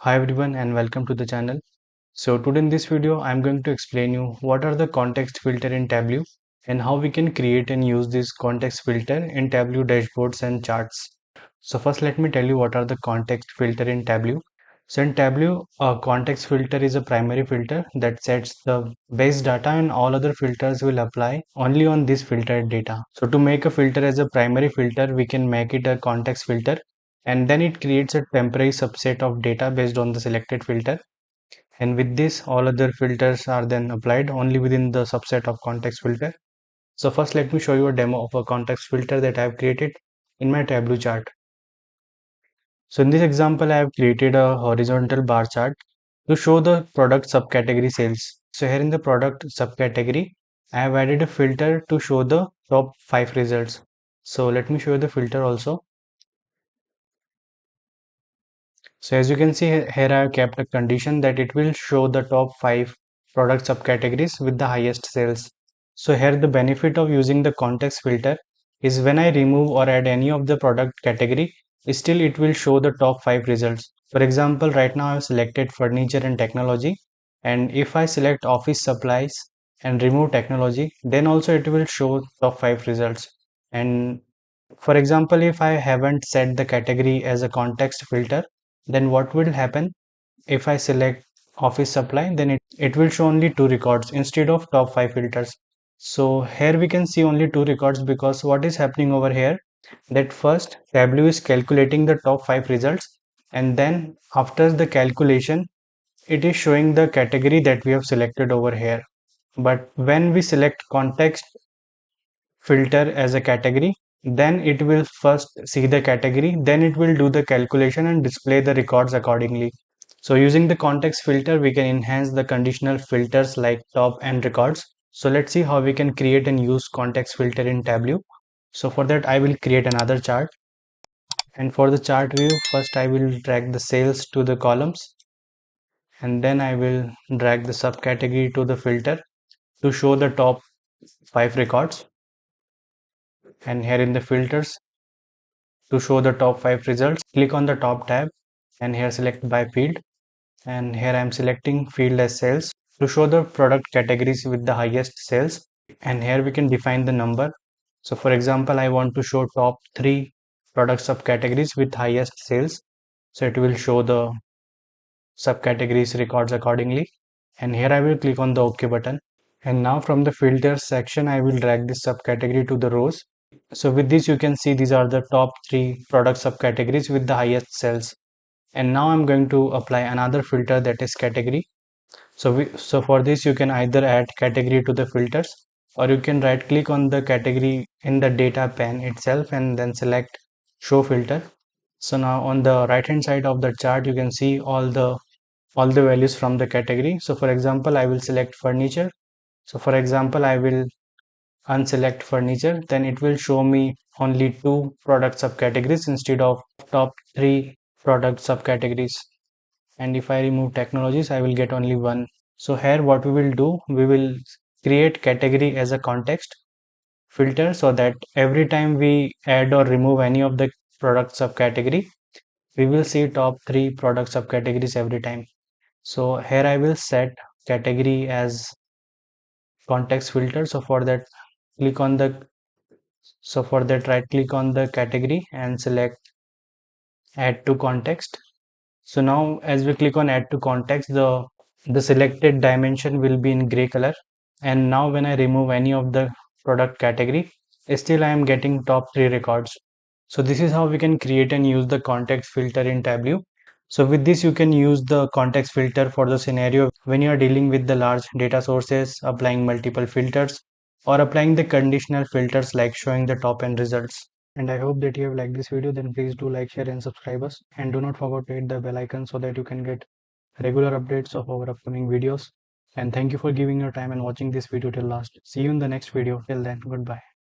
Hi everyone and welcome to the channel. So today in this video I'm going to explain you what are the context filter in Tableau and how we can create and use this context filter in Tableau dashboards and charts. So first let me tell you what are the context filter in Tableau. So in Tableau, a context filter is a primary filter that sets the base data and all other filters will apply only on this filtered data. So to make a filter as a primary filter, we can make it a context filter and then it creates a temporary subset of data based on the selected filter, and with this all other filters are then applied only within the subset of context filter. So first let me show you a demo of a context filter that I have created in my Tableau chart. So in this example I have created a horizontal bar chart to show the product subcategory sales. So here in the product subcategory I have added a filter to show the top 5 results. So let me show you the filter also. So as you can see here I have kept a condition that it will show the top 5 product subcategories with the highest sales. So here the benefit of using the context filter is when I remove or add any of the product category, still it will show the top 5 results. For example, right now I have selected furniture and technology, and if I select office supplies and remove technology, then also it will show top 5 results. And for example, if I haven't set the category as a context filter, then what will happen if I select office supply, then it will show only 2 records instead of top 5 filters. So here we can see only 2 records because what is happening over here, that first Tableau is calculating the top 5 results, and then after the calculation it is showing the category that we have selected over here. But when we select context filter as a category, then it will first see the category, then it will do the calculation and display the records accordingly. So using the context filter we can enhance the conditional filters like top and records. So let's see how we can create and use context filter in Tableau. So for that I will create another chart, and for the chart view first I will drag the sales to the columns, and then I will drag the subcategory to the filter to show the top 5 records, and here in the filters to show the top 5 results, click on the top tab and here select by field, and here I am selecting field as sales to show the product categories with the highest sales, and here we can define the number. So for example, I want to show top 3 product subcategories with highest sales, so it will show the subcategories records accordingly, and here I will click on the OK button, and now from the filters section I will drag this subcategory to the rows. So with this you can see these are the top 3 product subcategories with the highest sales. And now I'm going to apply another filter, that is category. So for this you can either add category to the filters, or you can right click on the category in the data pane itself and then select show filter. So now on the right hand side of the chart you can see all the values from the category. So for example I will select furniture. So for example I will unselect furniture, then it will show me only 2 product subcategories instead of top 3 product subcategories. And if I remove technologies I will get only 1. So here what we will do, we will create category as a context filter so that every time we add or remove any of the product subcategory, we will see top 3 product subcategories every time. So here I will set category as context filter. Click on the So for that right click on the category and select add to context. So now as we click on add to context, the selected dimension will be in gray color. And now when I remove any of the product category, still I am getting top 3 records. So this is how we can create and use the context filter in Tableau. So with this you can use the context filter for the scenario when you are dealing with the large data sources, applying multiple filters, or applying the conditional filters like showing the top end results. And I hope that you have liked this video. Then please do like, share and subscribe us, and do not forget to hit the bell icon so that you can get regular updates of our upcoming videos. And thank you for giving your time and watching this video till last. See you in the next video. Till then, goodbye.